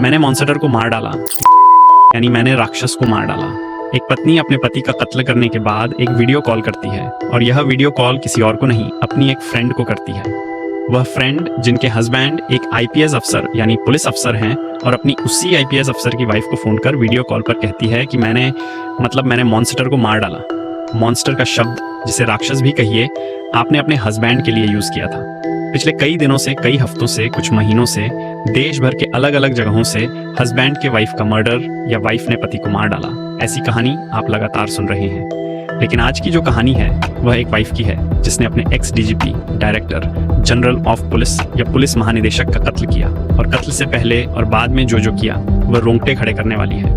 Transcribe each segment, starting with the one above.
मैंने मॉन्स्टर को मार डाला, यानी मैंने राक्षस को मार डाला। एक पत्नी अपने पति का कत्ल करने के बाद एक वीडियो कॉल करती है और यह वीडियो कॉल किसी और को नहीं, अपनी एक फ्रेंड को करती है। वह फ्रेंड जिनके हस्बैंड एक आईपीएस अफसर यानी पुलिस अफसर हैं और अपनी उसी आईपीएस अफसर की वाइफ को फ़ोन कर वीडियो कॉल पर कहती है कि मैंने मॉन्स्टर को मार डाला। मॉन्स्टर का शब्द, जिसे राक्षस भी कहिए, आपने अपने हस्बैंड के लिए यूज़ किया था। पिछले कई दिनों से, कई हफ्तों से, कुछ महीनों से देश भर के अलग अलग जगहों से हस्बैंड के वाइफ का मर्डर या वाइफ ने पति को मार डाला, ऐसी कहानी आप लगातार सुन रहे हैं। लेकिन आज की जो कहानी है वह एक वाइफ की है जिसने अपने x DGP, director general of police या पुलिस महानिदेशक का कत्ल किया, और कत्ल से पहले और बाद में जो किया वह रोंगटे खड़े करने वाली है।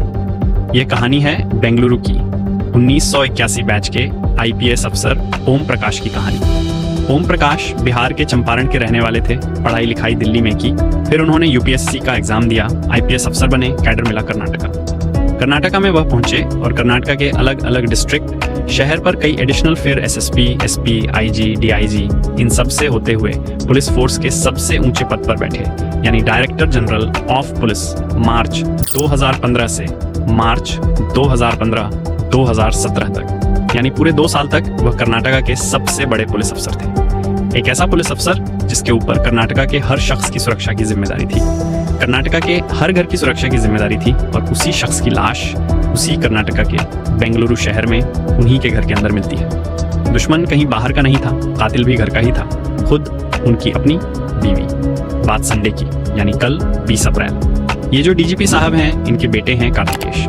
यह कहानी है बेंगलुरु की 1981 बैच के आईपीएस अफसर ओम प्रकाश की कहानी। ओम प्रकाश बिहार के चंपारण के रहने वाले थे। पढ़ाई लिखाई दिल्ली में की, फिर उन्होंने यूपीएससी का एग्जाम दिया, आईपीएस अफसर बने, कैडर मिला कर्नाटका में वह पहुंचे और कर्नाटका के अलग अलग डिस्ट्रिक्ट, शहर पर कई एडिशनल, फिर एसएसपी, एसपी, आईजी, डीआईजी, इन सब से होते हुए पुलिस फोर्स के सबसे ऊंचे पद पर बैठे, यानी डायरेक्टर जनरल ऑफ पुलिस, मार्च 2015 से मार्च 2017 तक, यानी पूरे 2 साल तक वह कर्नाटका के सबसे बड़े पुलिस अफसर थे। एक ऐसा पुलिस अफसर जिसके ऊपर कर्नाटका के हर शख्स की सुरक्षा की जिम्मेदारी थी, कर्नाटका के हर घर की सुरक्षा की जिम्मेदारी थी, और उसी शख्स की लाश उसी कर्नाटका के बेंगलुरु शहर में उन्हीं के घर के अंदर मिलती है। दुश्मन कहीं बाहर का नहीं था, कातिल भी घर का ही था, खुद उनकी अपनी बीवी। बात संडे की, यानी कल 20 अप्रैल। ये जो डीजीपी साहब हैं, इनके बेटे हैं कार्तिकेश।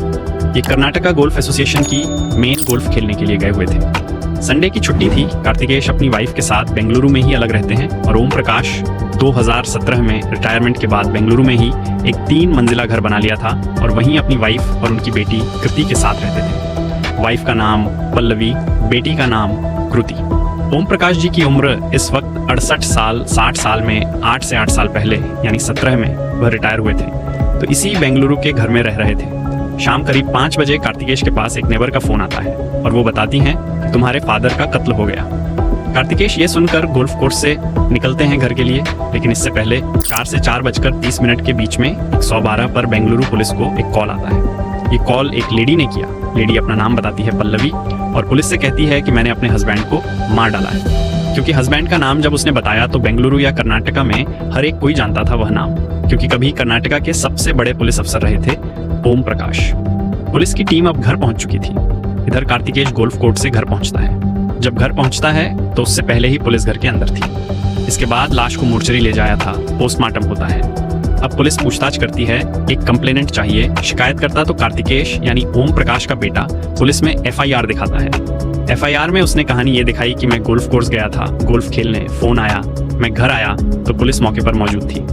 ये कर्नाटका गोल्फ एसोसिएशन की मेन गोल्फ खेलने के लिए गए हुए थे। संडे की छुट्टी थी। कार्तिकेश अपनी वाइफ के साथ बेंगलुरु में ही अलग रहते हैं, और ओम प्रकाश 2017 में रिटायरमेंट के बाद बेंगलुरु में ही एक 3 मंजिला घर बना लिया था, और वहीं अपनी वाइफ और उनकी बेटी कृति के साथ रहते थे। वाइफ का नाम पल्लवी, बेटी का नाम कृति। ओम प्रकाश जी की उम्र इस वक्त 68 साल, 60 साल में 8 से 8 साल पहले यानी 17 में वह रिटायर हुए थे, तो इसी बेंगलुरु के घर में रह रहे थे। शाम करीब 5 बजे कार्तिकेश के पास एक नेबर का फोन आता है और वो बताती हैं कि तुम्हारे फादर का कत्ल हो गया। कार्तिकेश ये सुनकर गोल्फ कोर्स से निकलते हैं घर के लिए, लेकिन इससे पहले 4 से 4:30 के बीच में 112 पर बेंगलुरु पुलिस को एक कॉल आता है। ये कॉल एक लेडी ने किया। लेडी अपना नाम बताती है पल्लवी, और पुलिस से कहती है कि मैंने अपने हस्बैंड को मार डाला है। क्योंकि हस्बैंड का नाम जब उसने बताया तो बेंगलुरु या कर्नाटका में हर एक कोई जानता था वह नाम, क्योंकि कभी कर्नाटका के सबसे बड़े पुलिस अफसर रहे थे ओम प्रकाश। पुलिस की टीम अब घर पहुंच चुकी थी। इधर कार्तिकेश गोल्फ कोर्ट से घर पहुंचता है। जब घर पहुंचता है तो उससे पहले ही पुलिस घर के अंदर थी। इसके बाद लाश को मोर्चरी ले जाया था, पोस्टमार्टम होता है। अब पुलिस पूछताछ करती है, एक कंप्लेनेंट चाहिए। शिकायतकर्ता तो कार्तिकेश यानी ओम प्रकाश का बेटा पुलिस में एफआईआर दिखाता है। एफआईआर में उसने कहानी ये दिखाई कि मैं गोल्फ कोर्स गया था गोल्फ खेलने, फोन आया, मैं घर आया तो पुलिस मौके पर मौजूद थी।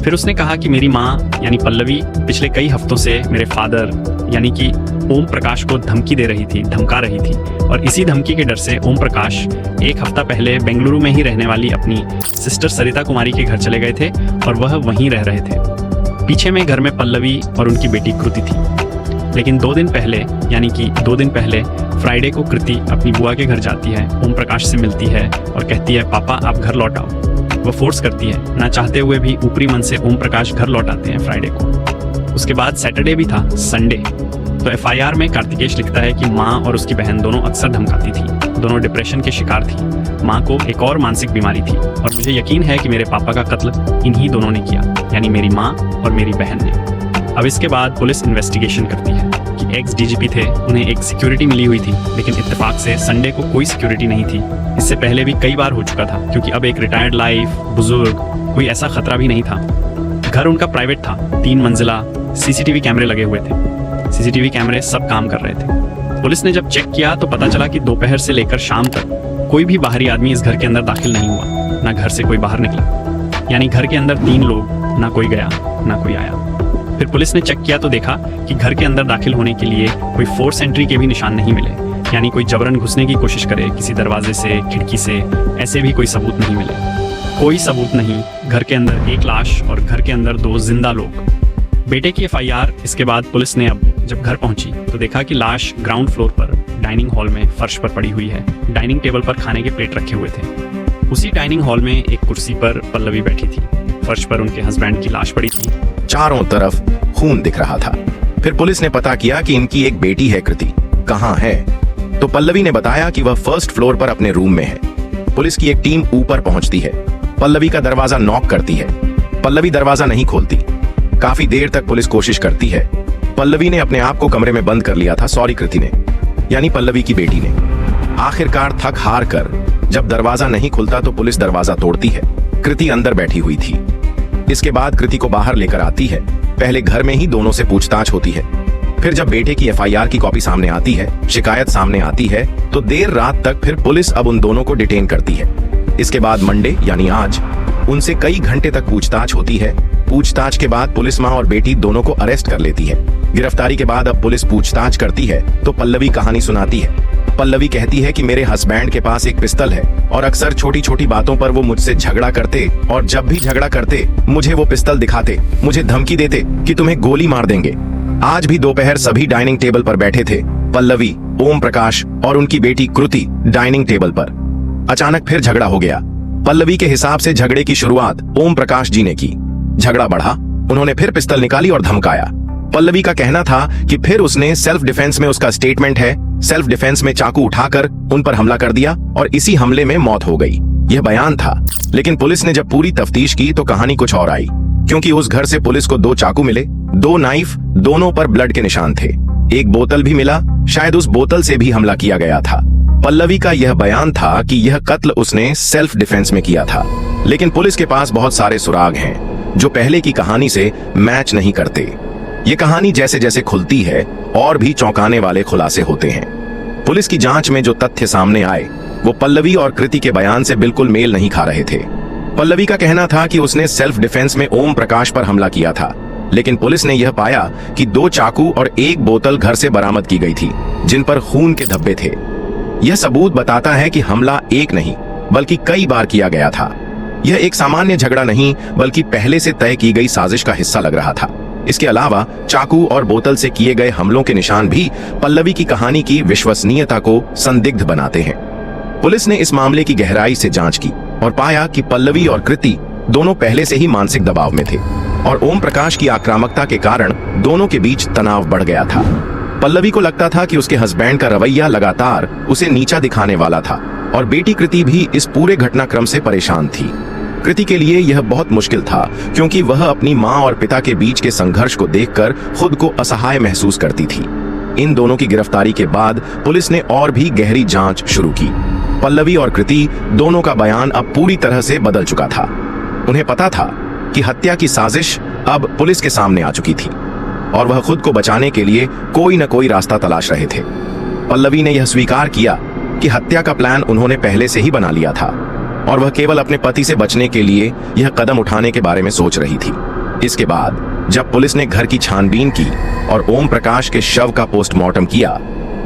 फिर उसने कहा कि मेरी माँ यानी पल्लवी पिछले कई हफ्तों से मेरे फादर यानी कि ओम प्रकाश को धमकी दे रही थी, धमका रही थी, और इसी धमकी के डर से ओम प्रकाश 1 हफ्ता पहले बेंगलुरु में ही रहने वाली अपनी सिस्टर सरिता कुमारी के घर चले गए थे, और वह वहीं रह रहे थे। पीछे में घर में पल्लवी और उनकी बेटी कृति थी। लेकिन 2 दिन पहले फ्राइडे को कृति अपनी बुआ के घर जाती है, ओम प्रकाश से मिलती है और कहती है, पापा आप घर लौट आओ। वह फोर्स करती है, ना चाहते हुए भी ऊपरी मन से ओम प्रकाश घर लौट आते हैं फ्राइडे को। उसके बाद सैटरडे भी था, संडे। तो एफआईआर में कार्तिकेश लिखता है कि माँ और उसकी बहन दोनों अक्सर धमकाती थी, दोनों डिप्रेशन के शिकार थी। माँ को एक और मानसिक बीमारी थी, और मुझे यकीन है कि मेरे पापा का कत्ल इन्हीं दोनों ने किया, यानी मेरी माँ और मेरी बहन ने। अब इसके बाद पुलिस इन्वेस्टिगेशन करती है कि एक्स डीजीपी थे, उन्हें एक सिक्योरिटी मिली हुई थी, लेकिन इत्तेफाक से संडे को कोई सिक्योरिटी नहीं थी। इससे पहले भी कई बार हो चुका था, क्योंकि अब एक रिटायर्ड लाइफ, बुजुर्ग, कोई ऐसा खतरा भी नहीं था। घर उनका प्राइवेट था, 3 मंजिला, सीसीटीवी कैमरे लगे हुए थे। सीसीटीवी कैमरे सब काम कर रहे थे। पुलिस ने जब चेक किया तो पता चला कि दोपहर से लेकर शाम तक कोई भी बाहरी आदमी इस घर के अंदर दाखिल नहीं हुआ, ना घर से कोई बाहर निकला। यानी घर के अंदर 3 लोग, ना कोई गया ना कोई आया। फिर पुलिस ने चेक किया तो देखा कि घर के अंदर दाखिल होने के लिए कोई फोर्स एंट्री के भी निशान नहीं मिले, यानी कोई जबरन घुसने की कोशिश करे किसी दरवाजे से, खिड़की से, ऐसे भी कोई सबूत नहीं मिले। कोई सबूत नहीं। घर के अंदर 1 लाश और घर के अंदर 2 जिंदा लोग। बेटे की एफआईआर। इसके बाद पुलिस ने अब जब घर पहुंची तो देखा कि लाश ग्राउंड फ्लोर पर डाइनिंग हॉल में फर्श पर पड़ी हुई है। डाइनिंग टेबल पर खाने के प्लेट रखे हुए थे। उसी डाइनिंग हॉल में एक कुर्सी पर पल्लवी बैठी थी। फर्श पर उनके हस्बैंड की लाश पड़ी थी। चारों तरफ खून दिख रहा था। फिर पुलिस ने पता किया कि इनकी एक बेटी है कृति, कहाँ है? तो पल्लवी ने बताया कि वह फर्स्ट फ्लोर पर अपने रूम में है। पुलिस की एक टीम ऊपर पहुंचती है, पल्लवी का दरवाजा नॉक करती है। पल्लवी दरवाजा नहीं खोलती। काफी देर तक पुलिस कोशिश करती है। पल्लवी ने अपने आप को कमरे में बंद कर लिया था, सॉरी कृति ने, यानी पल्लवी की बेटी ने। आखिरकार थक हार कर जब दरवाजा नहीं खुलता तो पुलिस दरवाजा तोड़ती है। कृति अंदर बैठी हुई थी। इसके बाद कृति को बाहर लेकर आती है। पहले घर में ही दोनों से पूछताछ होती है। फिर जब बेटे की एफआईआर की कॉपी सामने आती है, शिकायत सामने आती है, तो देर रात तक फिर पुलिस अब उन दोनों को डिटेन करती है। इसके बाद मंडे यानी आज उनसे कई घंटे तक पूछताछ होती है। पूछताछ के बाद पुलिस मां और बेटी दोनों को अरेस्ट कर लेती है। गिरफ्तारी के बाद अब पुलिस पूछताछ करती है तो पल्लवी कहानी सुनाती है। पल्लवी कहती है कि मेरे हस्बैंड के पास एक पिस्तल है और अक्सर छोटी छोटी बातों पर वो मुझसे झगड़ा करते, और जब भी झगड़ा करते मुझे वो पिस्तल दिखाते, मुझे धमकी देते कि तुम्हें गोली मार देंगे। आज भी दोपहर सभी डाइनिंग टेबल पर बैठे थे, पल्लवी, ओम प्रकाश और उनकी बेटी कृति डाइनिंग टेबल पर। अचानक फिर झगड़ा हो गया। पल्लवी के हिसाब से झगड़े की शुरुआत ओम प्रकाश जी ने की। झगड़ा बढ़ा, उन्होंने फिर पिस्तल निकाली और धमकाया। पल्लवी का कहना था कि फिर उसने सेल्फ डिफेंस में, उसका स्टेटमेंट है, सेल्फ डिफेंस में चाकू उठाकर उन पर हमला कर दिया और इसी हमले में मौत हो गई। यह बयान था। लेकिन पुलिस ने जब पूरी तफ्तीश की तो कहानी कुछ और आई, क्योंकि उस घर से पुलिस को 2 चाकू मिले, 2 नाइफ, दोनों पर ब्लड के निशान थे। एक बोतल भी मिला, शायद उस बोतल से भी हमला किया गया था। पल्लवी का यह बयान था कि यह कत्ल उसने सेल्फ डिफेंस में किया था। लेकिन पुलिस के पास बहुत सारे सुराग हैं जो पहले की कहानी से मैच नहीं करते। ये कहानी जैसे जैसे खुलती है और भी चौंकाने वाले खुलासे होते हैं। पुलिस की जांच में जो तथ्य सामने आए वो पल्लवी और कृति के बयान से बिल्कुल मेल नहीं खा रहे थे। पल्लवी का कहना था कि उसने सेल्फ डिफेंस में ओम प्रकाश पर हमला किया था, लेकिन पुलिस ने यह पाया कि 2 चाकू और 1 बोतल घर से बरामद की गई थी जिन पर खून के धब्बे थे। यह सबूत बताता है कि हमला एक नहीं बल्कि कई बार किया गया था। यह एक सामान्य झगड़ा नहीं बल्कि पहले से तय की गई साजिश का हिस्सा लग रहा था। इसके अलावा चाकू और बोतल से किए गए हमलों के निशान भी पल्लवी की कहानी की विश्वसनीयता को संदिग्ध बनाते हैं। पुलिस ने इस मामले की गहराई से जांच की और पाया कि पल्लवी और कृति दोनों पहले से ही मानसिक दबाव में थे और ओम प्रकाश की आक्रामकता के कारण दोनों के बीच तनाव बढ़ गया था। पल्लवी को लगता था कि उसके हस्बैंड का रवैया लगातार उसे नीचा दिखाने वाला था और बेटी कृति भी इस पूरे घटनाक्रम से परेशान थी। कृति के लिए यह बहुत मुश्किल था क्योंकि वह अपनी मां और पिता के बीच के संघर्ष को देखकर खुद को असहाय महसूस करती थी। इन दोनों की गिरफ्तारी के बाद पुलिस ने और भी गहरी जांच शुरू की। पल्लवी और कृति दोनों का बयान अब पूरी तरह से बदल चुका था। उन्हें पता था कि हत्या की साजिश अब पुलिस के सामने आ चुकी थी और वह खुद को बचाने के लिए कोई न कोई रास्ता तलाश रहे थे। पल्लवी ने यह स्वीकार किया कि हत्या का प्लान उन्होंने पहले से ही बना लिया था और वह केवल अपने पति से बचने के लिए यह कदम उठाने के बारे में सोच रही थी। इसके बाद जब पुलिस ने घर की छानबीन की और ओम प्रकाश के शव का पोस्टमार्टम किया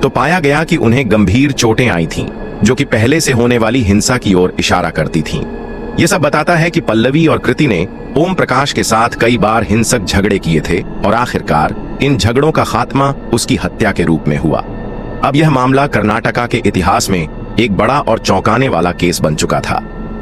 तो पाया गया कि उन्हें गंभीर चोटें आई थीं, जो कि पहले से होने वाली हिंसा की ओर इशारा करती थीं। यह सब बताता है कि पल्लवी और कृति ने ओम प्रकाश के साथ कई बार हिंसक झगड़े किए थे और आखिरकार इन झगड़ों का खात्मा उसकी हत्या के रूप में हुआ। अब यह मामला कर्नाटका के इतिहास में एक बड़ा और चौंकाने वाला केस बन चुका था।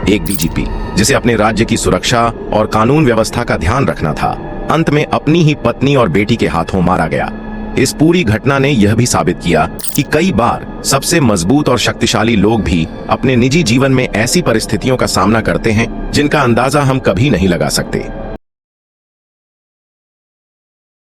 एक डीजीपी जिसे अपने राज्य की सुरक्षा और कानून व्यवस्था का ध्यान रखना था, अंत में अपनी ही पत्नी और बेटी के हाथों मारा गया। इस पूरी घटना ने यह भी साबित किया कि कई बार सबसे मजबूत और शक्तिशाली लोग भी अपने निजी जीवन में ऐसी परिस्थितियों का सामना करते हैं जिनका अंदाजा हम कभी नहीं लगा सकते।